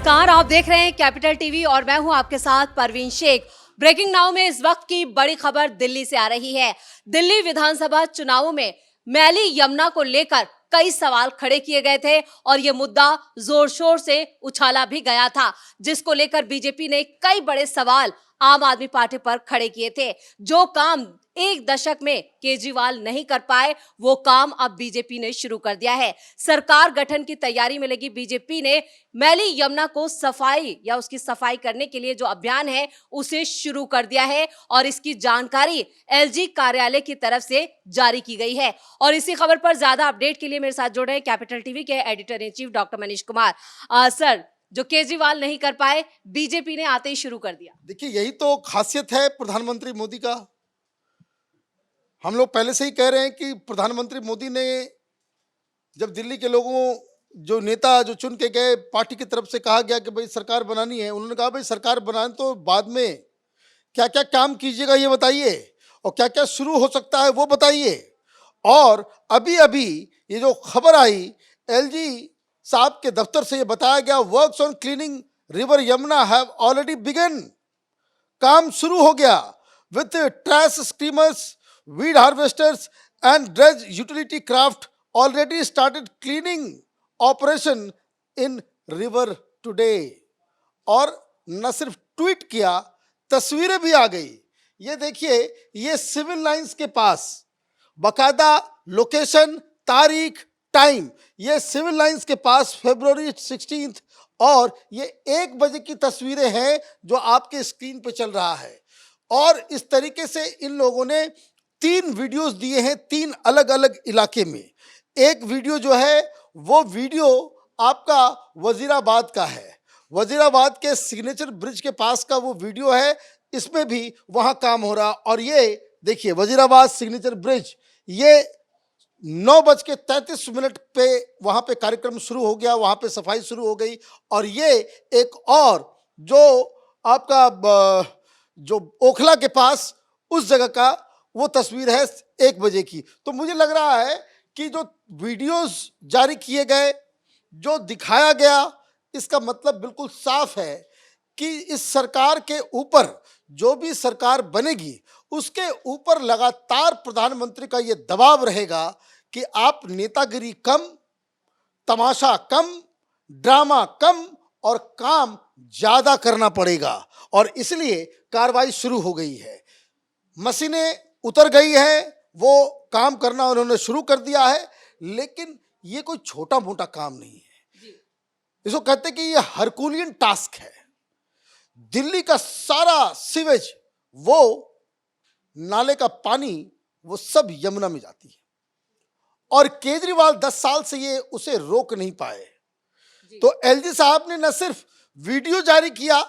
नमस्कार, आप देख रहे हैं कैपिटल टीवी और मैं हूं आपके साथ परवीन शेख। ब्रेकिंग नाउ में इस वक्त की बड़ी खबर दिल्ली से आ रही है। दिल्ली विधानसभा चुनावों में मैली यमुना को लेकर कई सवाल खड़े किए गए थे और ये मुद्दा जोर शोर से उछाला भी गया था, जिसको लेकर बीजेपी ने कई बड़े सवाल आम आदमी पार्टी पर खड़े किए थे। जो काम एक दशक में केजरीवाल नहीं कर पाए, वो काम अब बीजेपी ने शुरू कर दिया है। सरकार गठन की तैयारी में लगी बीजेपी ने मैली यमुना को सफाई या उसकी सफाई करने के लिए जो अभियान है उसे शुरू कर दिया है और इसकी जानकारी एलजी कार्यालय की तरफ से जारी की गई है। और इसी खबर पर ज्यादा अपडेट के लिए मेरे साथ जुड़े हैं कैपिटल टीवी के editor in chief doctor Manish Kumar. Sir, जो केजरीवाल नहीं कर पाए, बीजेपी ने आते ही शुरू कर दिया। देखिए, यही तो खासियत है प्रधानमंत्री मोदी का। हम लोग पहले से ही कह रहे हैं कि प्रधानमंत्री मोदी ने जब दिल्ली के लोगों जो नेता जो चुन के गए, पार्टी की तरफ से कहा गया कि भाई सरकार बनानी है, उन्होंने कहा भाई सरकार बनाने तो बाद में क्या क्या काम कीजिएगा ये बताइए और क्या क्या शुरू हो सकता है वो बताइए। और अभी अभी ये जो खबर आई एलजी साहब के दफ्तर से, ये बताया गया works on cleaning river Yamuna have already begun. काम शुरू हो गया with trash steamers, weed harvesters and dredge utility craft already started cleaning operation in river today. और न सिर्फ ट्वीट किया, तस्वीरें भी आ गई। ये देखिए, ये सिविल लाइंस के पास बकायदा लोकेशन, तारीख, टाइम, ये सिविल लाइंस के पास फरवरी 16 और ये 1 बजे की तस्वीरें हैं जो आपके स्क्रीन पे चल रहा है। और इस तरीके से इन लोगों ने 3 वीडियोस दिए हैं 3 अलग अलग इलाके में। एक वीडियो जो है वो वीडियो आपका वजीराबाद का है, वजीराबाद के सिग्नेचर ब्रिज के पास का वो वीडियो है। इसमें भी वहाँ काम हो रहा। और ये देखिए वजीराबाद सिग्नेचर ब्रिज, ये 9:33 पे वहाँ पे कार्यक्रम शुरू हो गया, वहाँ पे सफाई शुरू हो गई। और ये एक और जो आपका जो ओखला के पास उस जगह का वो तस्वीर है 1 बजे की। तो मुझे लग रहा है कि जो वीडियोस जारी किए गए, जो दिखाया गया, इसका मतलब बिल्कुल साफ है कि इस सरकार के ऊपर, जो भी सरकार बनेगी उसके ऊपर लगातार प्रधानमंत्री का ये दबाव रहेगा कि आप नेतागिरी कम, तमाशा कम, ड्रामा कम और काम ज्यादा करना पड़ेगा। और इसलिए कार्रवाई शुरू हो गई है, मशीनें उतर गई है, वो काम करना उन्होंने शुरू कर दिया है। लेकिन ये कोई छोटा मोटा काम नहीं है, इसको कहते हैं कि ये हरकुलियन टास्क है। दिल्ली का सारा सीवेज, वो नाले का पानी, वो सब यमुना में जाती है और केजरीवाल 10 साल से ये उसे रोक नहीं पाए। तो एलजी साहब ने न सिर्फ वीडियो जारी किया,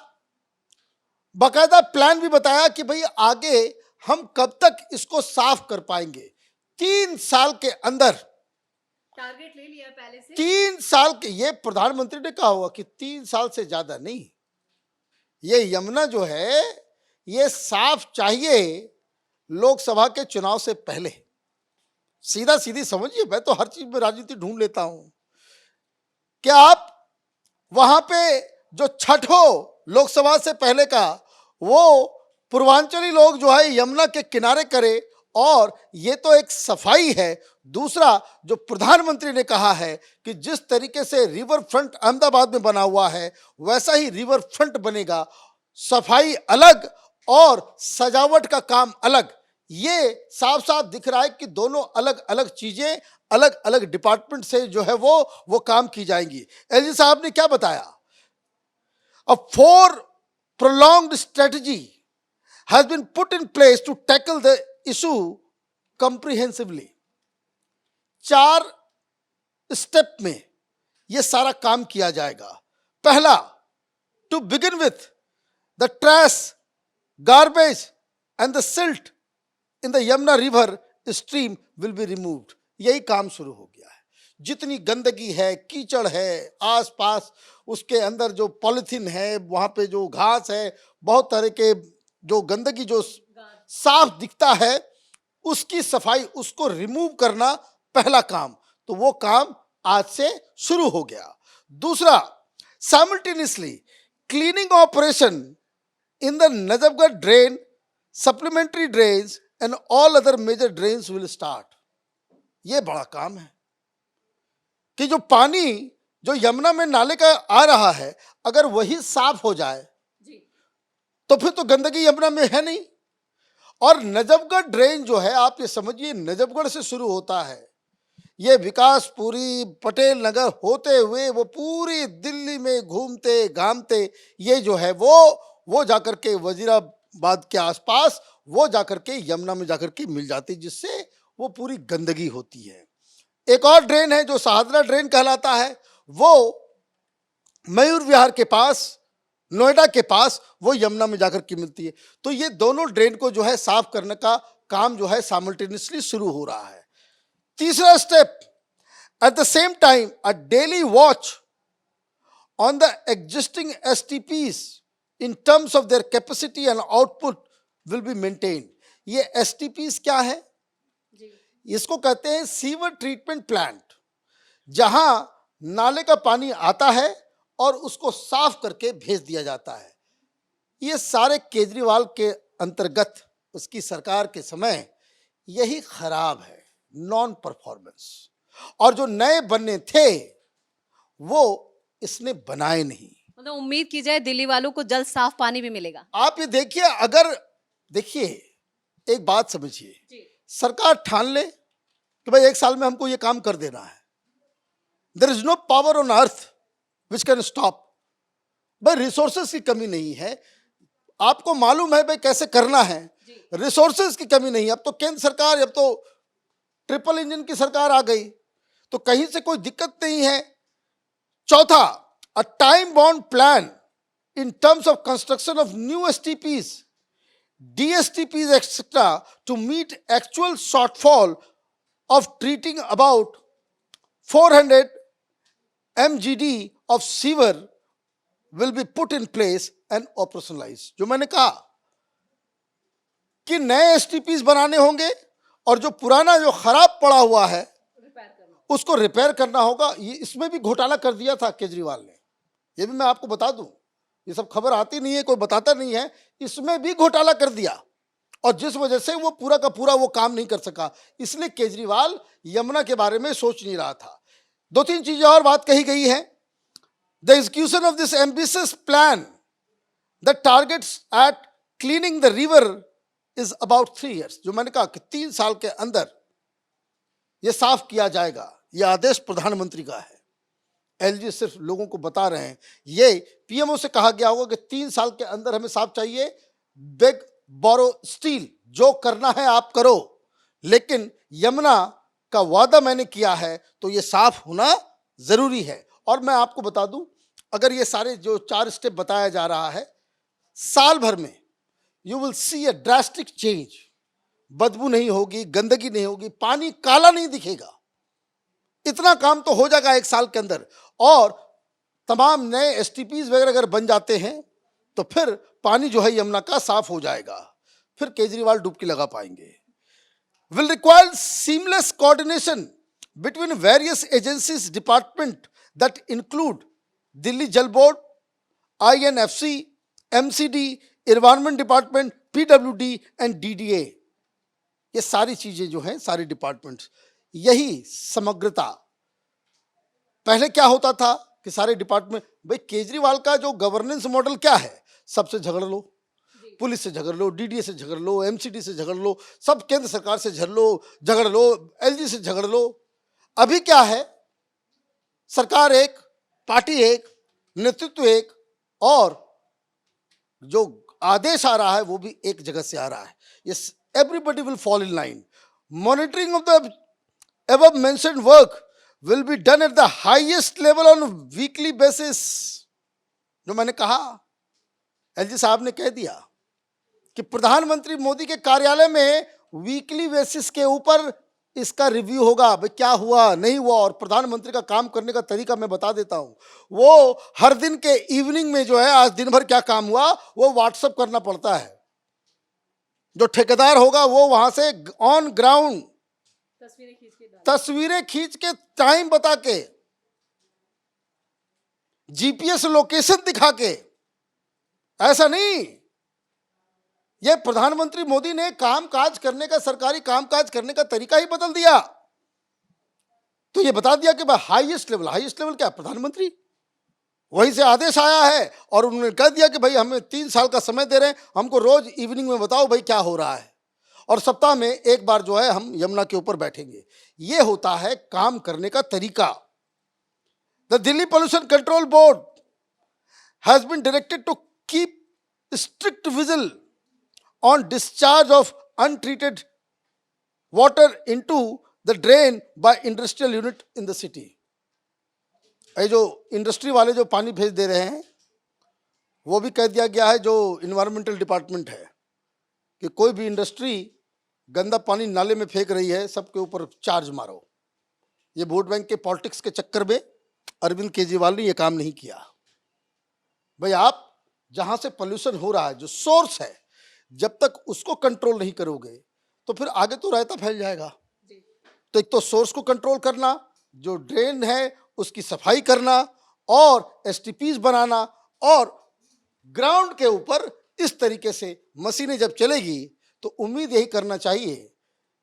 बाकायदा प्लान भी बताया कि भाई आगे हम कब तक इसको साफ कर पाएंगे। 3 साल के अंदर टारगेट ले लिया पहले से। 3 साल के, ये प्रधानमंत्री ने कहा हुआ कि 3 साल से ज्यादा नहीं। ये यमुना जो है ये साफ चाहिए लोकसभा के चुनाव से पहले। सीधा सीधी समझिए, मैं तो हर चीज में राजनीति ढूंढ लेता हूं। क्या आप वहां पे जो छठ हो लोकसभा से पहले का, वो पूर्वांचली लोग जो है यमुना के किनारे करे। और ये तो एक सफाई है। दूसरा, जो प्रधानमंत्री ने कहा है कि जिस तरीके से रिवर फ्रंट अहमदाबाद में बना हुआ है वैसा ही रिवर फ्रंट बनेगा, सफाई अलग और सजावट का काम अलग। ये साफ साफ दिख रहा है कि दोनों अलग अलग चीजें अलग अलग डिपार्टमेंट से जो है वो काम की जाएंगी। एलजी साहब ने क्या बताया, अ 4 prolonged strategy has been put in place to tackle the issue comprehensively। 4 step में ये सारा काम किया जाएगा। पहला, to begin with the trash, garbage and the silt in the Yamuna river stream will be removed. यही काम शुरू हो गया है। जितनी गंदगी है, कीचड़ है आसपास, उसके अंदर जो पॉलिथीन है, वहां पे जो घास है, बहुत तरह के जो गंदगी जो साफ दिखता है, उसकी सफाई, उसको रिमूव करना पहला काम। तो वो काम आज से शुरू हो गया। दूसरा, Simultaneously, cleaning operation in the Najafgarh drain, supplementary drains and all other major drains will start. ये बड़ा काम है कि जो पानी जो यमुना में नाले का आ रहा है, अगर वही साफ हो जाए तो फिर तो गंदगी यमुना में है नहीं। और नजफगढ़ ड्रेन जो है, आप ये समझिए, नजफगढ़ से शुरू होता है, ये विकासपुरी पटेल नगर होते हुए वो पूरी दिल्ली में घूमते घामते ये जो है वो जाकर के वजीराबाद के आसपास वो जाकर के यमुना में जाकर के मिल जाती, जिससे वो पूरी गंदगी होती है। एक और ड्रेन है जो सहादरा ड्रेन कहलाता है, वो मयूर विहार के पास, नोएडा के पास, वो यमुना में जाकर के मिलती है। तो ये दोनों ड्रेन को जो है साफ करने का काम जो है साइमल्टेनियसली शुरू हो रहा है। तीसरा step, at the same time a daily watch on the existing STPs in terms of their capacity and output will be maintain. ये एसटीपीज क्या है? इसको कहते हैं सीवर ट्रीटमेंट प्लांट, जहां नाले का पानी आता है और उसको साफ करके भेज दिया जाता है। ये सारे केजरीवाल के अंतर्गत उसकी सरकार के समय यही खराब है, नॉन परफॉर्मेंस। और जो नए बनने थे वो इसने बनाए नहीं। मतलब उम्मीद की जाए दिल्ली वालों को जल्द साफ पानी भी मिलेगा। आप ये देखिए, अगर देखिए एक बात समझिए, सरकार ठान ले कि भाई 1 साल में हमको ये काम कर देना है, there is no power on earth which can stop. भाई रिसोर्सेस की कमी नहीं है, आपको मालूम है भाई कैसे करना है, रिसोर्सेस की कमी नहीं है। अब तो केंद्र सरकार, अब तो ट्रिपल इंजन की सरकार आ गई, तो कहीं से कोई दिक्कत नहीं है। चौथा, a time bound plan in terms of construction of new STPs, DSTPs, etc., to meet actual shortfall of treating about 400 MGD of sewer will be put in place and operationalized. जो मैंने कहा कि नए STPs बनाने होंगे और जो पुराना जो खराब पड़ा हुआ है उसको रिपेयर करना होगा। ये इसमें भी घोटाला कर दिया था केजरीवाल ने, ये भी मैं आपको बता दूं, ये सब खबर आती नहीं है, कोई बताता नहीं है, इसमें भी घोटाला कर दिया और जिस वजह से वो पूरा का पूरा वो काम नहीं कर सका। इसलिए केजरीवाल यमुना के बारे में सोच नहीं रहा था। 2-3 चीजें और बात कही गई है। The execution of this ambitious plan the targets at cleaning the river is about 3 years। जो मैंने कहा कि 3 साल के अंदर ये साफ किया जाएगा, ये आदेश प्रधानमंत्री का है। एलजी सिर्फ लोगों को बता रहे हैं, ये पीएमओ से कहा गया होगा कि 3 साल के अंदर हमें साफ चाहिए। बेग बोरो स्टील, जो करना है आप करो, लेकिन यमुना का वादा मैंने किया है तो ये साफ होना जरूरी है। और मैं आपको बता दूं, अगर ये सारे जो 4 स्टेप बताया जा रहा है, साल भर में you will see a drastic change. बदबू नहीं होगी, गंदगी नहीं होगी, पानी काला नहीं दिखेगा। इतना काम तो हो जाएगा 1 साल के अंदर। और तमाम नए एसटीपीज वगैरह अगर बन जाते हैं तो फिर पानी जो है यमुना का साफ हो जाएगा, फिर केजरीवाल डुबकी लगा पाएंगे। Will require seamless coordination between various agencies department that include Delhi Jal Board, INFC, MCD, environment department, PWD and DDA। ये सारी चीजें जो हैं, सारे डिपार्टमेंट्स, यही समग्रता। पहले क्या होता था कि सारे डिपार्टमेंट, भाई केजरीवाल का जो गवर्नेंस मॉडल क्या है, सबसे झगड़ लो, पुलिस से झगड़ लो, DDA से झगड़ लो, MCD से झगड़ लो, सब केंद्र सरकार से झगड़ लो, LG से झगड़ लो। अभी क्या है, सरकार एक, पार्टी एक, नेतृत्व एक, और जो आदेश आ रहा है वो भी एक जगह से आ रहा है। Yes, everybody will fall in line. Monitoring of the above mentioned work will be done at the highest level on weekly basis। जो मैंने कहा, एलजी साहब ने कह दिया कि प्रधानमंत्री मोदी के कार्यालय में वीकली बेसिस के ऊपर इसका रिव्यू होगा, भाई क्या हुआ नहीं हुआ। और प्रधानमंत्री का काम करने का तरीका मैं बता देता हूं, वो हर दिन के इवनिंग में जो है, आज दिन भर क्या काम हुआ वो व्हाट्सएप करना पड़ता है। जो ठेकेदार होगा वो वहां से ऑन ग्राउंड तस्वीरें खींच के टाइम बता के, जीपीएस लोकेशन दिखा के, ऐसा नहीं। ये प्रधानमंत्री मोदी ने कामकाज करने का, सरकारी कामकाज करने का तरीका ही बदल दिया। तो ये बता दिया कि भाई हाईएस्ट लेवल क्या, प्रधानमंत्री, वहीं से आदेश आया है और उन्होंने कह दिया कि भाई हमें 3 साल का समय दे रहे हैं, हमको रोज इवनिंग में बताओ भाई क्या हो रहा है, और सप्ताह में एक बार जो है हम यमुना के ऊपर बैठेंगे। ये होता है काम करने का तरीका। The Delhi pollution control board has been directed to keep strict vigil on discharge of untreated water into the drain by industrial unit in the city। ये जो इंडस्ट्री वाले जो पानी भेज दे रहे हैं, वो भी कह दिया गया है जो इन्वायरमेंटल डिपार्टमेंट है कि कोई भी इंडस्ट्री गंदा पानी नाले में फेंक रही है, सबके ऊपर चार्ज मारो। ये वोट बैंक के पॉलिटिक्स के चक्कर में अरविंद केजरीवाल ने ये काम नहीं किया। भाई आप जहां से पोल्यूशन हो रहा है, जो सोर्स है, जब तक उसको कंट्रोल नहीं करोगे तो फिर आगे तो रायता फैल जाएगा। तो एक तो सोर्स को कंट्रोल करना, जो ड्रेन है उसकी सफाई करना, और एसटीपीज बनाना, और ग्राउंड के ऊपर इस तरीके से मशीनें जब चलेगी तो उम्मीद यही करना चाहिए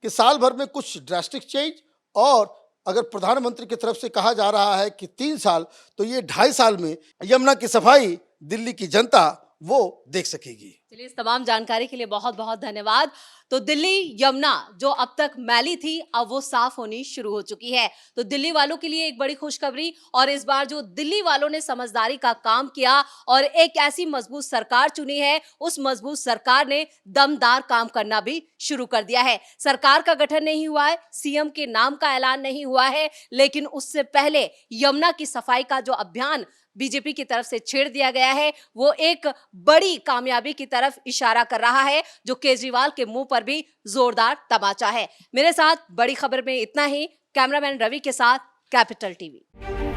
कि साल भर में कुछ ड्रास्टिक चेंज, और अगर प्रधानमंत्री की तरफ से कहा जा रहा है कि 3 साल, तो ये 2.5 साल में यमुना की सफाई दिल्ली की जनता वो देख सकेगी। चलिए, इस तमाम जानकारी के लिए बहुत बहुत धन्यवाद। तो दिल्ली यमुना जो अब तक मैली थी, अब वो साफ होनी शुरू हो चुकी है। तो दिल्ली वालों के लिए एक बड़ी खुशखबरी, और इस बार जो दिल्ली वालों ने समझदारी का काम किया और एक ऐसी मजबूत सरकार चुनी है, उस मजबूत सरकार ने दमदार काम करना भी शुरू कर दिया है। सरकार का गठन नहीं हुआ है, सीएम के नाम का ऐलान नहीं हुआ है, लेकिन उससे पहले यमुना की सफाई का जो अभियान बीजेपी की तरफ से छेड़ दिया गया है, वो एक बड़ी कामयाबी की तरफ इशारा कर रहा है, जो केजरीवाल के मुंह पर भी जोरदार तमाचा है। मेरे साथ बड़ी खबर में इतना ही। कैमरामैन रवि के साथ कैपिटल टीवी।